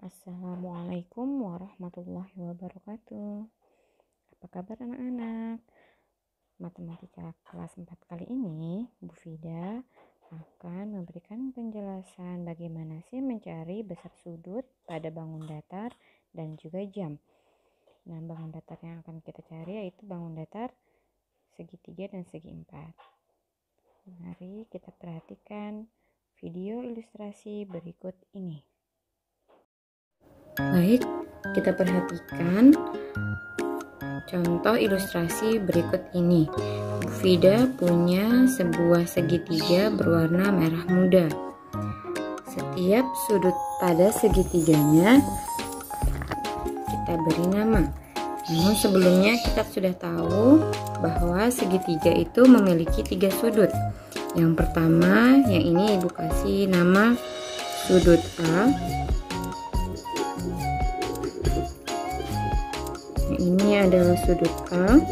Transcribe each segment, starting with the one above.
Assalamualaikum warahmatullahi wabarakatuh. Apa kabar anak-anak? Matematika kelas 4 kali ini, Bu Fida akan memberikan penjelasan bagaimana sih mencari besar sudut pada bangun datar dan juga jam. Nah, bangun datar yang akan kita cari yaitu bangun datar segitiga dan segi 4. Mari kita perhatikan video ilustrasi berikut ini. Baik, kita perhatikan contoh ilustrasi berikut ini. Bu Fida punya sebuah segitiga berwarna merah muda. Setiap sudut pada segitiganya kita beri nama. Namun sebelumnya kita sudah tahu bahwa segitiga itu memiliki 3 sudut. Yang pertama, yang ini Ibu kasih nama sudut A. Ini adalah sudut A.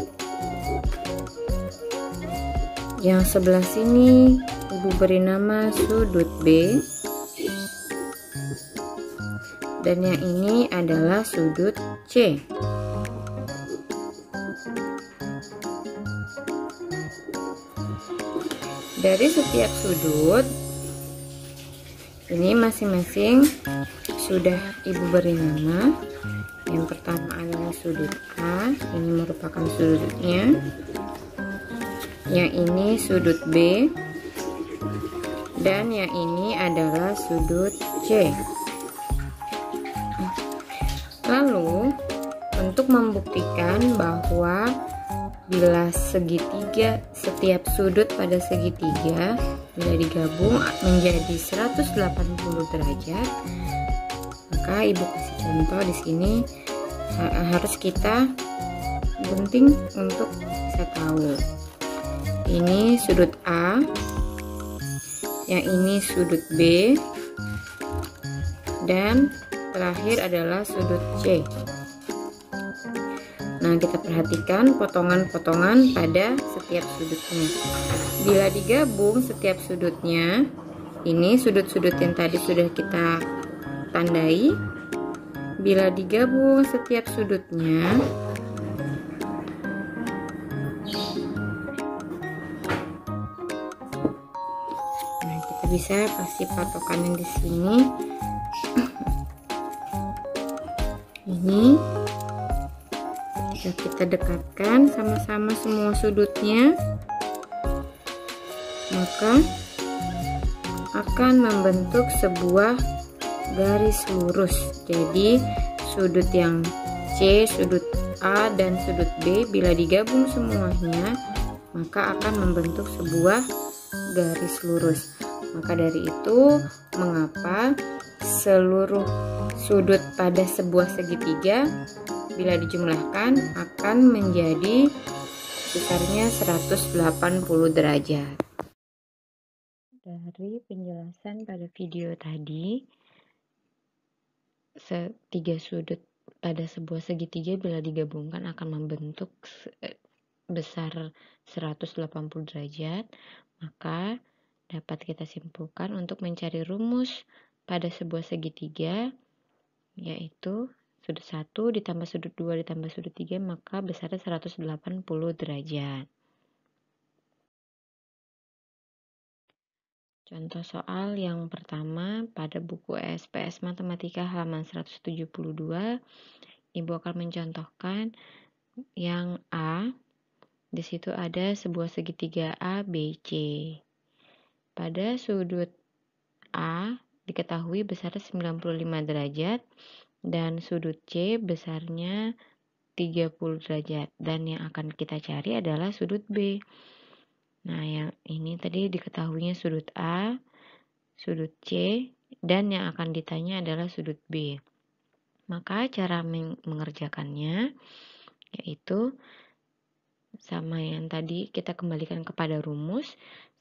Yang sebelah sini Ibu beri nama sudut B. Dan yang ini adalah sudut C. Dari setiap sudut ini masing-masing sudah Ibu beri nama. Yang pertama adalah sudut A, ini merupakan sudutnya. Yang ini sudut B, dan yang ini adalah sudut C. Lalu, untuk membuktikan bahwa bila segitiga, setiap sudut pada segitiga bila digabung menjadi 180 derajat, maka Ibu kasih contoh di sini harus kita gunting untuk bisa tahu. Ini sudut A, yang ini sudut B, dan terakhir adalah sudut C. Nah, kita perhatikan potongan-potongan pada setiap sudutnya. Bila digabung setiap sudutnya, ini sudut-sudut yang tadi sudah kita tandai. Bila digabung setiap sudutnya, nah kita bisa kasih patokannya di sini. Ini jika kita dekatkan sama-sama semua sudutnya, maka akan membentuk sebuah garis lurus. Jadi sudut yang C, sudut A, dan sudut B bila digabung semuanya maka akan membentuk sebuah garis lurus. Maka dari itu mengapa seluruh sudut pada sebuah segitiga bila dijumlahkan akan menjadi besarnya 180 derajat. Dari penjelasan pada video tadi, 3 sudut pada sebuah segitiga bila digabungkan akan membentuk besar 180 derajat, maka dapat kita simpulkan untuk mencari rumus pada sebuah segitiga, yaitu sudut 1 ditambah sudut 2 ditambah sudut 3, maka besarnya 180 derajat. Contoh soal yang pertama pada buku SPS Matematika halaman 172, Ibu akan mencontohkan yang A. Di situ ada sebuah segitiga ABC. Pada sudut A diketahui besarnya 95 derajat dan sudut C besarnya 30 derajat, dan yang akan kita cari adalah sudut B. Nah, yang ini tadi diketahuinya sudut A, sudut C, dan yang akan ditanya adalah sudut B. Maka cara mengerjakannya yaitu sama yang tadi, kita kembalikan kepada rumus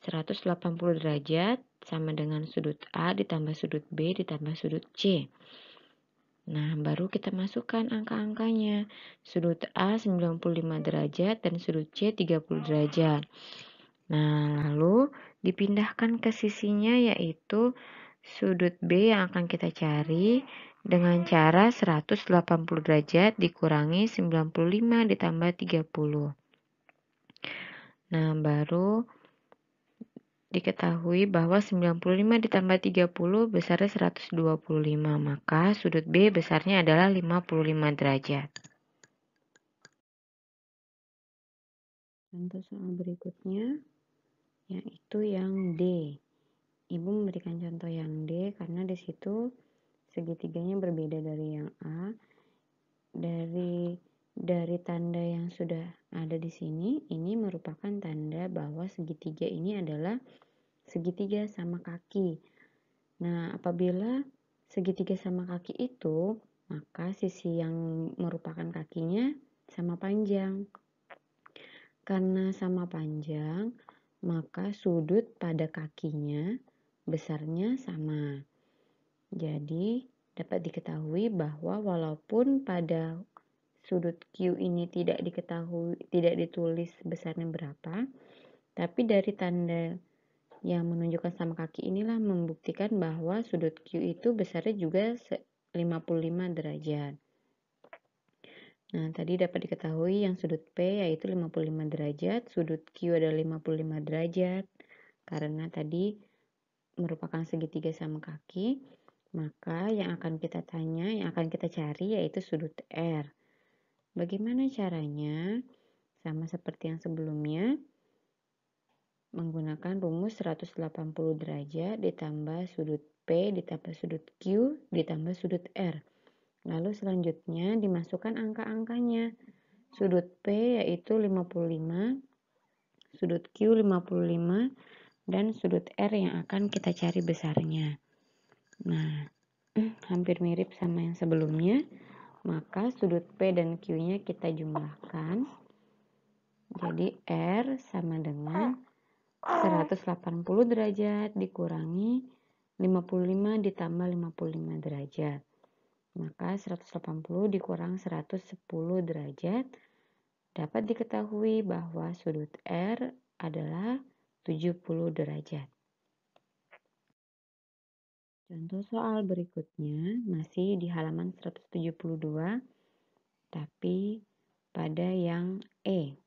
180 derajat sama dengan sudut A ditambah sudut B ditambah sudut C. Nah, baru kita masukkan angka-angkanya. Sudut A 95 derajat dan sudut C 30 derajat. Nah, lalu dipindahkan ke sisinya yaitu sudut B yang akan kita cari dengan cara 180 derajat dikurangi 95 ditambah 30. Nah, baru diketahui bahwa 95 ditambah 30 besarnya 125, maka sudut B besarnya adalah 55 derajat. Contoh soal berikutnya yaitu yang D. Ibu memberikan contoh yang D karena di situ segitiganya berbeda dari yang A. Dari tanda yang sudah ada di sini, ini merupakan tanda bahwa segitiga ini adalah segitiga sama kaki. Nah, apabila segitiga sama kaki itu, maka sisi yang merupakan kakinya sama panjang. Karena sama panjang, maka sudut pada kakinya besarnya sama. Jadi, dapat diketahui bahwa walaupun pada sudut Q ini tidak ditulis besarnya berapa, tapi dari tanda yang menunjukkan sama kaki inilah membuktikan bahwa sudut Q itu besarnya juga 55 derajat. Nah, tadi dapat diketahui yang sudut P yaitu 55 derajat, sudut Q adalah 55 derajat. Karena tadi merupakan segitiga sama kaki, maka yang akan kita cari yaitu sudut R. Bagaimana caranya? Sama seperti yang sebelumnya, menggunakan rumus 180 derajat ditambah sudut P ditambah sudut Q ditambah sudut R. Lalu selanjutnya dimasukkan angka-angkanya. Sudut P yaitu 55, sudut Q 55, dan sudut R yang akan kita cari besarnya. Nah, hampir mirip sama yang sebelumnya. Maka sudut P dan Q-nya kita jumlahkan. Jadi R sama dengan 180 derajat dikurangi 55 ditambah 55 derajat. Maka 180 dikurang 110 derajat dapat diketahui bahwa sudut R adalah 70 derajat. Contoh soal berikutnya masih di halaman 172, tapi pada yang E.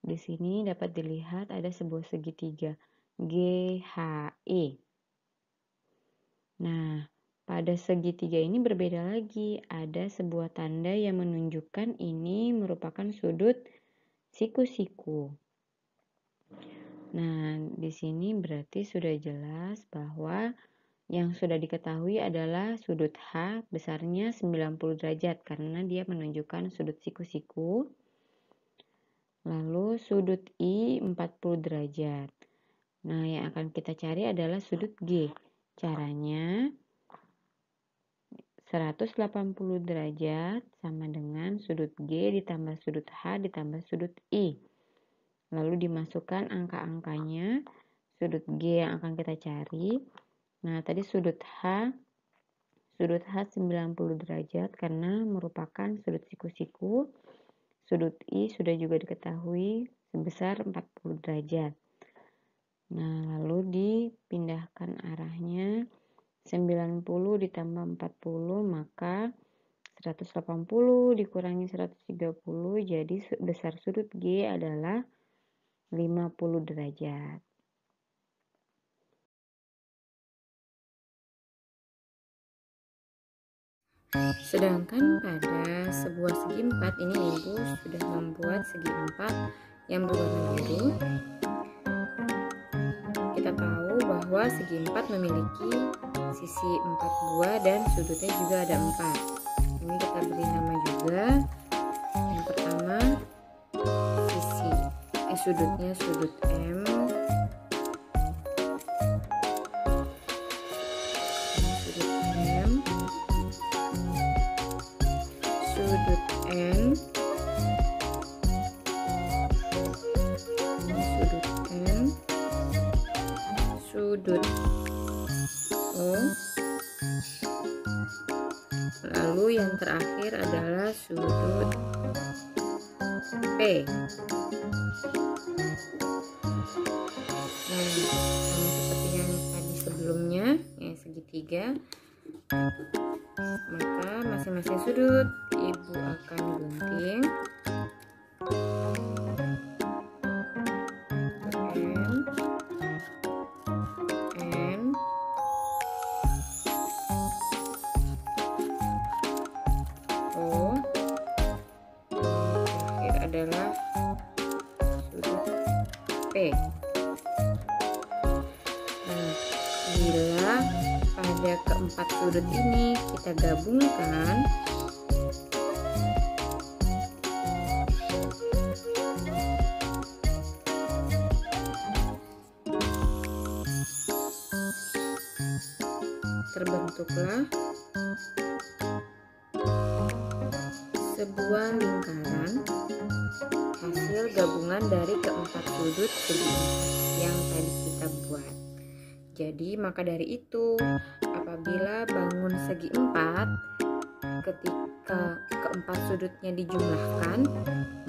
Di sini dapat dilihat ada sebuah segitiga GHI. Nah, pada segitiga ini berbeda lagi, ada sebuah tanda yang menunjukkan ini merupakan sudut siku-siku. Nah, di sini berarti sudah jelas bahwa yang sudah diketahui adalah sudut H besarnya 90 derajat karena dia menunjukkan sudut siku-siku. Lalu sudut I 40 derajat. Nah, yang akan kita cari adalah sudut G. Caranya 180 derajat sama dengan sudut G ditambah sudut H ditambah sudut I. Lalu dimasukkan angka-angkanya. Sudut G yang akan kita cari. Nah, tadi sudut H 90 derajat karena merupakan sudut siku-siku. Sudut I sudah juga diketahui sebesar 40 derajat. Nah, lalu dipindahkan arahnya 90 ditambah 40, maka 180 dikurangi 130, jadi besar sudut G adalah 50 derajat. Sedangkan pada sebuah segi 4 ini Ibu sudah membuat segi 4 yang berwarna biru. Kita tahu bahwa segi 4 memiliki sisi 4 buah dan sudutnya juga ada 4. Ini kita beri nama juga. Yang pertama sudutnya sudut M. Sudut M. Sudut N. Sudut N. Sudut O. Lalu yang terakhir adalah sudut P. Nah, seperti yang tadi sebelumnya, segitiga, maka masing-masing sudut Ibu akan gunting M, N, O, terakhir adalah sudut P. Nah, bila pada keempat sudut ini kita gabungkan, terbentuklah sebuah lingkaran hasil gabungan dari keempat sudut segi yang tadi kita buat. Jadi maka dari itu, apabila bangun segi 4, ketika keempat sudutnya dijumlahkan,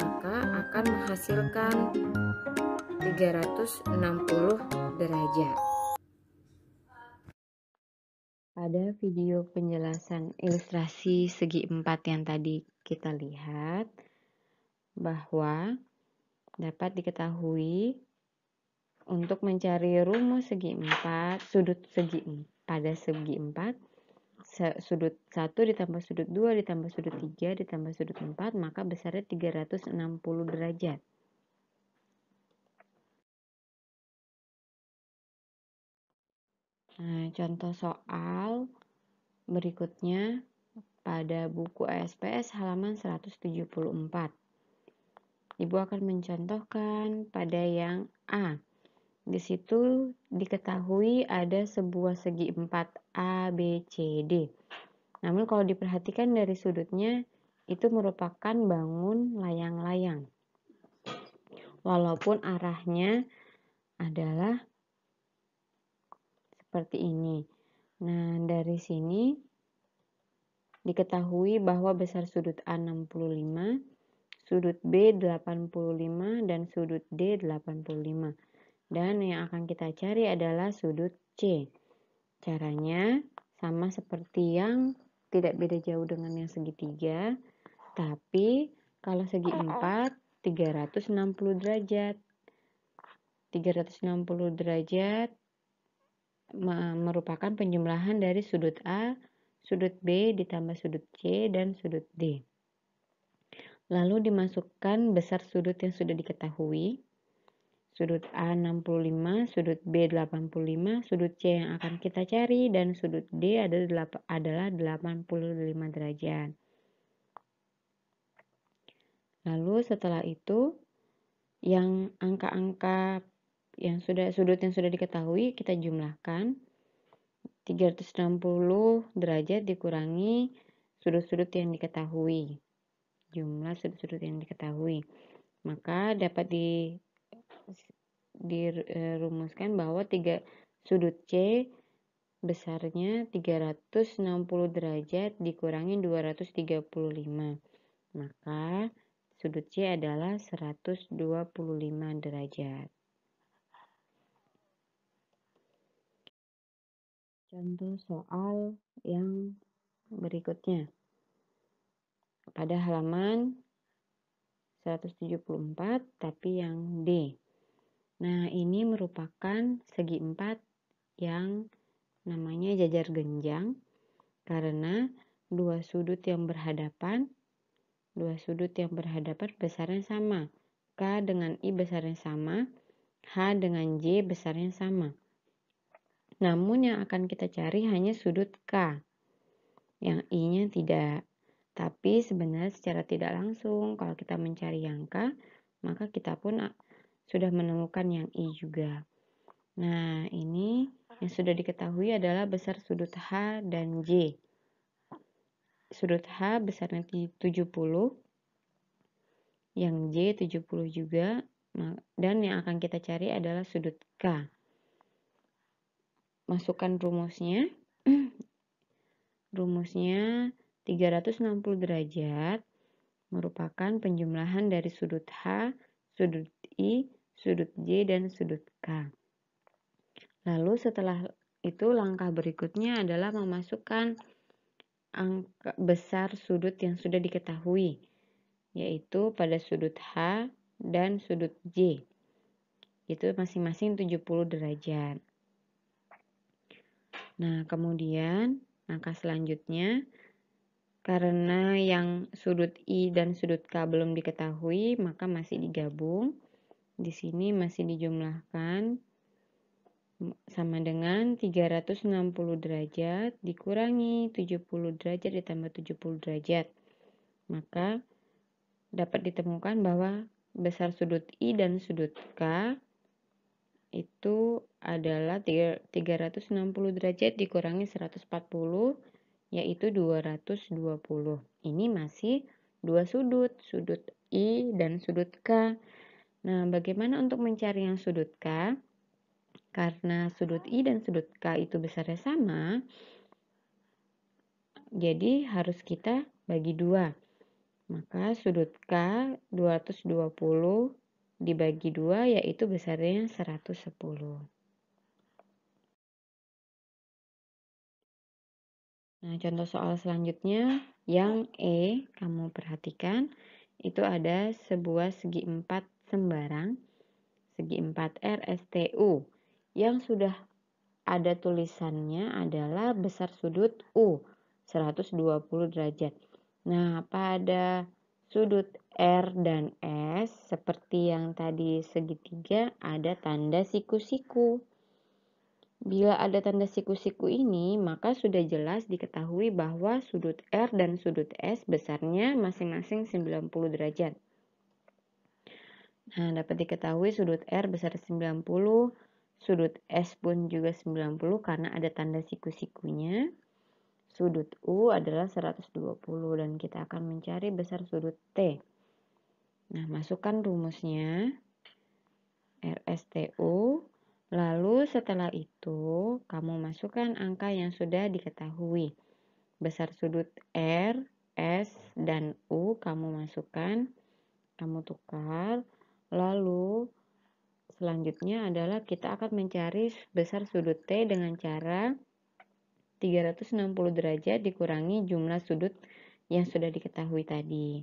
maka akan menghasilkan 360 derajat. Pada video penjelasan ilustrasi segi 4 yang tadi kita lihat, bahwa dapat diketahui untuk mencari rumus segi 4, sudut segi 4, pada segi 4, sudut 1 ditambah sudut 2 ditambah sudut 3 ditambah sudut 4, maka besarnya 360 derajat. Nah, contoh soal berikutnya pada buku SPS halaman 174. Ibu akan mencontohkan pada yang A. Di situ diketahui ada sebuah segi 4 A, B, C, D. Namun kalau diperhatikan dari sudutnya, itu merupakan bangun layang-layang. Walaupun arahnya adalah seperti ini. Nah, dari sini diketahui bahwa besar sudut A 65, sudut B 85, dan sudut D 85. Dan yang akan kita cari adalah sudut C. Caranya sama seperti yang tidak beda jauh dengan yang segitiga, tapi kalau segi 4, 360 derajat. 360 derajat merupakan penjumlahan dari sudut A, sudut B ditambah sudut C, dan sudut D. Lalu dimasukkan besar sudut yang sudah diketahui. Sudut A 65, sudut B 85, sudut C yang akan kita cari, dan sudut D adalah 85 derajat. Lalu setelah itu, yang angka-angka yang sudut yang sudah diketahui kita jumlahkan. 360 derajat dikurangi sudut-sudut yang diketahui. Jumlah sudut-sudut yang diketahui. Maka dapat dirumuskan bahwa sudut C besarnya 360 derajat dikurangi 235. Maka sudut C adalah 125 derajat. Contoh soal yang berikutnya. Pada halaman 174, tapi yang D. Nah, ini merupakan segi 4 yang namanya jajar genjang, karena dua sudut yang berhadapan besarnya sama. K dengan I besarnya sama, H dengan J besarnya sama. Namun yang akan kita cari hanya sudut K, yang I-nya tidak. Tapi sebenarnya secara tidak langsung, kalau kita mencari yang K, maka kita pun sudah menemukan yang I juga. Nah, ini yang sudah diketahui adalah besar sudut H dan J. Sudut H besarnya 70, yang J 70 juga, dan yang akan kita cari adalah sudut K. Masukkan rumusnya. Rumusnya 360 derajat merupakan penjumlahan dari sudut H, sudut I, sudut J, dan sudut K. Lalu setelah itu langkah berikutnya adalah memasukkan angka besar sudut yang sudah diketahui, yaitu pada sudut H dan sudut J. Itu masing-masing 70 derajat. Nah, kemudian langkah selanjutnya, karena yang sudut I dan sudut K belum diketahui, maka masih digabung. Di sini masih dijumlahkan sama dengan 360 derajat dikurangi 70 derajat ditambah 70 derajat. Maka dapat ditemukan bahwa besar sudut I dan sudut K itu adalah 360 derajat dikurangi 140, yaitu 220. Ini masih dua sudut, sudut I dan sudut K. Nah, bagaimana untuk mencari yang sudut K? Karena sudut I dan sudut K itu besarnya sama, jadi harus kita bagi dua. Maka sudut K 220 dibagi 2 yaitu besarnya 110. Nah, contoh soal selanjutnya yang E, kamu perhatikan itu ada sebuah segi 4 sembarang, segi 4 RSTU yang sudah ada tulisannya adalah besar sudut U 120 derajat. Nah, pada sudut R dan S seperti yang tadi segitiga ada tanda siku-siku. Bila ada tanda siku-siku ini, maka sudah jelas diketahui bahwa sudut R dan sudut S besarnya masing-masing 90 derajat. Nah, dapat diketahui sudut R besar 90, sudut S pun juga 90 karena ada tanda siku-sikunya. Sudut U adalah 120 dan kita akan mencari besar sudut T. Nah, masukkan rumusnya RSTU. Lalu setelah itu, kamu masukkan angka yang sudah diketahui. Besar sudut R, S, dan U kamu masukkan, kamu tukar. Lalu selanjutnya adalah kita akan mencari besar sudut T dengan cara 360 derajat dikurangi jumlah sudut yang sudah diketahui tadi.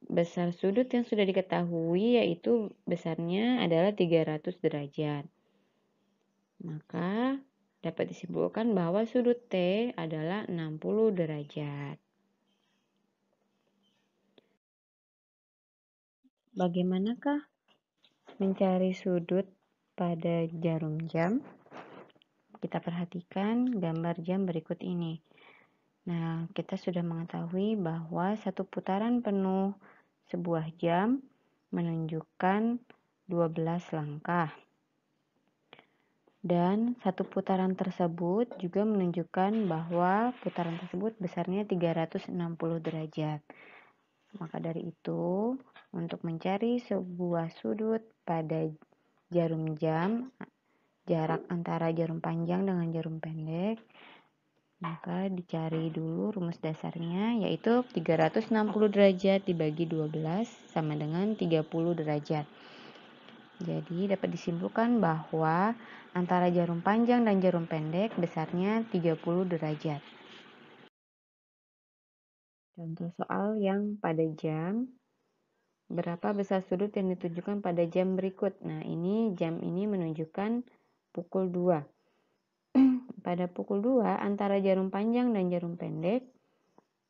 Besar sudut yang sudah diketahui yaitu besarnya adalah 300 derajat. Maka dapat disimpulkan bahwa sudut T adalah 60 derajat. Bagaimanakah mencari sudut pada jarum jam? Kita perhatikan gambar jam berikut ini. Nah, kita sudah mengetahui bahwa satu putaran penuh sebuah jam menunjukkan 12 langkah. Dan satu putaran tersebut juga menunjukkan bahwa putaran tersebut besarnya 360 derajat. Maka dari itu, untuk mencari sebuah sudut pada jarum jam, jarak antara jarum panjang dengan jarum pendek, maka dicari dulu rumus dasarnya, yaitu 360 derajat dibagi 12 sama dengan 30 derajat. Jadi dapat disimpulkan bahwa antara jarum panjang dan jarum pendek besarnya 30 derajat. Contoh soal yang pada jam, berapa besar sudut yang ditunjukkan pada jam berikut? Nah, ini jam ini menunjukkan pukul 2. Pada pukul 2 antara jarum panjang dan jarum pendek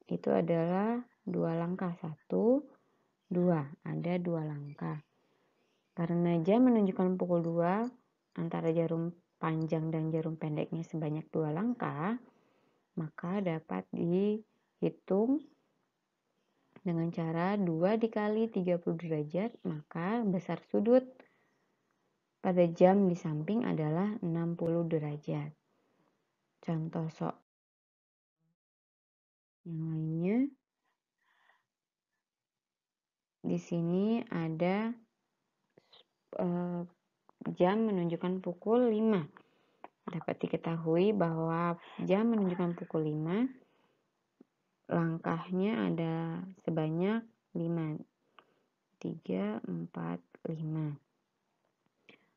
itu adalah 2 langkah. 1, 2. Ada 2 langkah. Karena jam menunjukkan pukul 2, antara jarum panjang dan jarum pendeknya sebanyak 2 langkah, maka dapat dihitung dengan cara 2 dikali 30 derajat, maka besar sudut pada jam di samping adalah 60 derajat. Contoh soal yang lainnya, di sini ada jam menunjukkan pukul 5. Dapat diketahui bahwa jam menunjukkan pukul 5, langkahnya ada sebanyak 5. 3, 4, 5.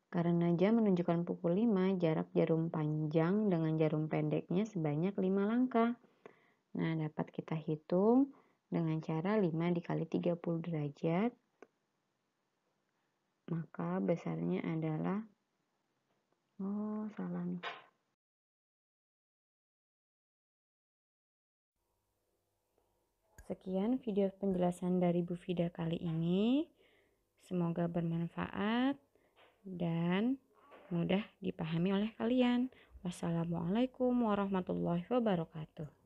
Karena jam menunjukkan pukul 5, jarak jarum panjang dengan jarum pendeknya sebanyak 5 langkah. Nah, dapat kita hitung dengan cara 5 dikali 30 derajat. Maka besarnya adalah, salah nih. Sekian video penjelasan dari Bu Fida kali ini. Semoga bermanfaat dan mudah dipahami oleh kalian. Wassalamualaikum warahmatullahi wabarakatuh.